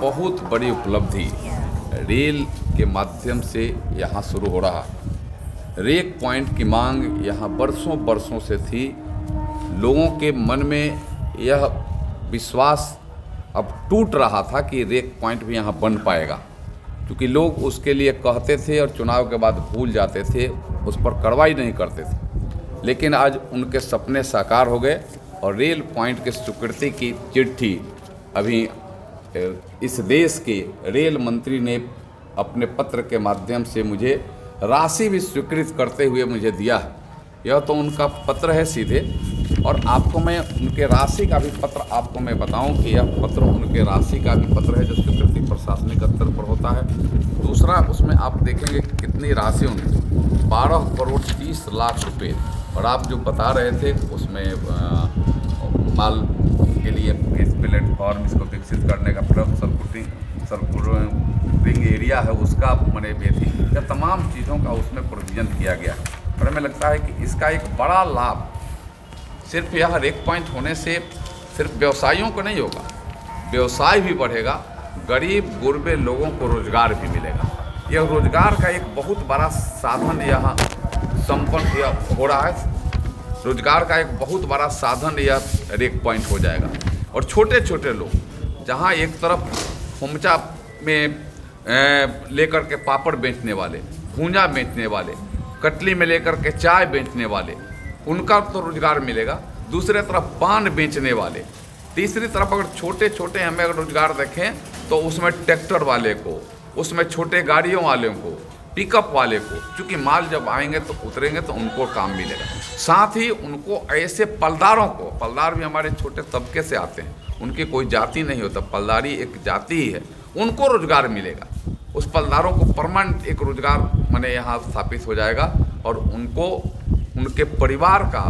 बहुत बड़ी उपलब्धि रेल के माध्यम से यहाँ शुरू हो रहा। रेक पॉइंट की मांग यहाँ बरसों बरसों से थी। लोगों के मन में यह विश्वास अब टूट रहा था कि रेक पॉइंट भी यहाँ बन पाएगा, क्योंकि लोग उसके लिए कहते थे और चुनाव के बाद भूल जाते थे, उस पर कार्रवाई नहीं करते थे। लेकिन आज उनके सपने साकार हो गए और रेल पॉइंट की स्वीकृति की चिट्ठी अभी इस देश के रेल मंत्री ने अपने पत्र के माध्यम से मुझे राशि भी स्वीकृत करते हुए मुझे दिया है। यह तो उनका पत्र है सीधे, और आपको मैं उनके राशि का भी पत्र आपको मैं बताऊं कि यह पत्र उनके राशि का भी पत्र है जो स्वीकृति प्रशासनिक स्तर पर होता है। दूसरा, उसमें आप देखेंगे कि कितनी राशि उनकी 12 करोड़ 30 लाख रुपए, और आप जो बता रहे थे उसमें माल के लिए इस प्लेटफॉर्म इसको विकसित करने का सर्कुलरिंग एरिया है उसका मैंने बेथी या तमाम चीज़ों का उसमें प्रोविजन किया गया। और हमें लगता है कि इसका एक बड़ा लाभ सिर्फ यह रेक पॉइंट होने से सिर्फ व्यवसायियों को नहीं होगा, व्यवसाय भी बढ़ेगा, गरीब गुरबे लोगों को रोजगार भी मिलेगा। यह रोजगार का एक बहुत बड़ा साधन यहाँ संपन्न हो रहा है। रोजगार का एक बहुत बड़ा साधन यह रेक पॉइंट हो जाएगा। और छोटे छोटे लोग जहाँ एक तरफ हुमचा में लेकर के पापड़ बेचने वाले, भूंजा बेचने वाले, कटली में लेकर के चाय बेचने वाले, उनका तो रोजगार मिलेगा। दूसरे तरफ पान बेचने वाले, तीसरी तरफ अगर छोटे छोटे हमें अगर रोजगार देखें तो उसमें ट्रैक्टर वाले को, उसमें छोटे गाड़ियों वाले को, पिकअप वाले को, क्योंकि माल जब आएंगे तो उतरेंगे तो उनको काम मिलेगा। साथ ही उनको ऐसे पलदारों को, पलदार भी हमारे छोटे तबके से आते हैं, उनकी कोई जाति नहीं होता, पलदारी एक जाति ही है, उनको रोजगार मिलेगा। उस पलदारों को परमानेंट एक रोजगार माने यहाँ स्थापित हो जाएगा और उनको उनके परिवार का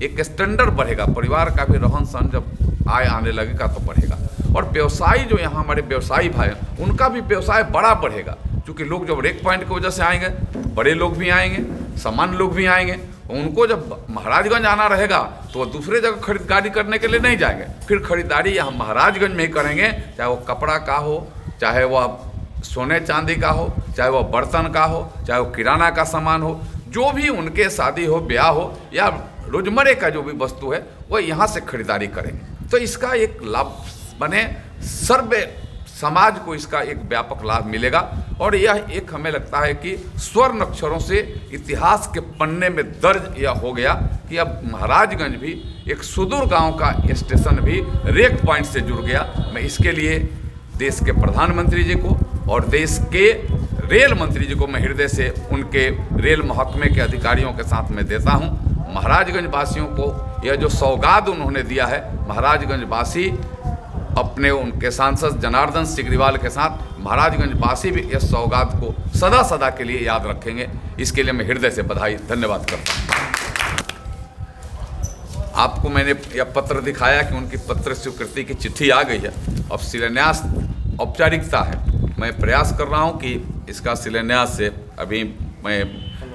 एक स्टैंडर्ड बढ़ेगा, परिवार का भी रहन सहन जब आय आने लगेगा तो बढ़ेगा। और व्यवसायी जो यहाँ हमारे व्यवसायी भाई हैं उनका भी व्यवसाय बड़ा बढ़ेगा, क्योंकि लोग जब रेक पॉइंट की वजह से आएंगे, बड़े लोग भी आएंगे, सामान्य लोग भी आएंगे। उनको जब महाराजगंज आना रहेगा तो वो दूसरे जगह खरीदारी करने के लिए नहीं जाएंगे, फिर खरीदारी यहाँ महाराजगंज में ही करेंगे, चाहे वो कपड़ा का हो, चाहे वह सोने चांदी का हो, चाहे वह बर्तन का हो, चाहे वो किराना का सामान हो, जो भी उनके शादी हो, ब्याह हो या रोजमर्रे का जो भी वस्तु है वो यहाँ से खरीदारी करेंगे। तो इसका एक लाभ बने, सर्व समाज को इसका एक व्यापक लाभ मिलेगा। और यह एक हमें लगता है कि स्वर्ण अक्षरों से इतिहास के पन्ने में दर्ज यह हो गया कि अब महाराजगंज भी एक सुदूर गांव का स्टेशन भी रेक पॉइंट से जुड़ गया। मैं इसके लिए देश के प्रधानमंत्री जी को और देश के रेल मंत्री जी को मैं हृदय से उनके रेल महकमे के अधिकारियों के साथ में देता हूं। महाराजगंज वासियों को यह जो सौगात उन्होंने दिया है, महाराजगंज वासी अपने उनके सांसद जनार्दन सिग्रीवाल के साथ महाराजगंज वासी भी इस सौगात को सदा सदा के लिए याद रखेंगे। इसके लिए मैं हृदय से बधाई धन्यवाद करता हूँ। आपको मैंने यह पत्र दिखाया कि उनकी पत्र स्वीकृति की चिट्ठी आ गई है। अब शिलान्यास औपचारिकता है, मैं प्रयास कर रहा हूं कि इसका शिलान्यास से अभी मैं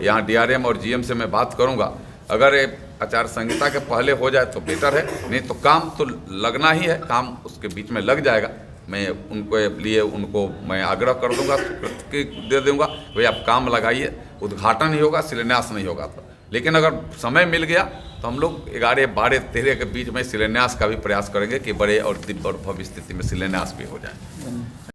यहाँ DRM और GM से मैं बात करूँगा। अगर आचार संहिता के पहले हो जाए तो बेटर है, नहीं तो काम तो लगना ही है, काम उसके बीच में लग जाएगा। मैं उनको लिए उनको मैं आग्रह कर दूंगा, दे दूंगा, भाई आप काम लगाइए, उद्घाटन ही होगा, शिलान्यास नहीं होगा। तो लेकिन अगर समय मिल गया तो हम लोग 11, 12, 13 के बीच में शिलान्यास का भी प्रयास करेंगे कि बड़े और दिव्य और भव्य स्थिति में शिलान्यास भी हो जाए।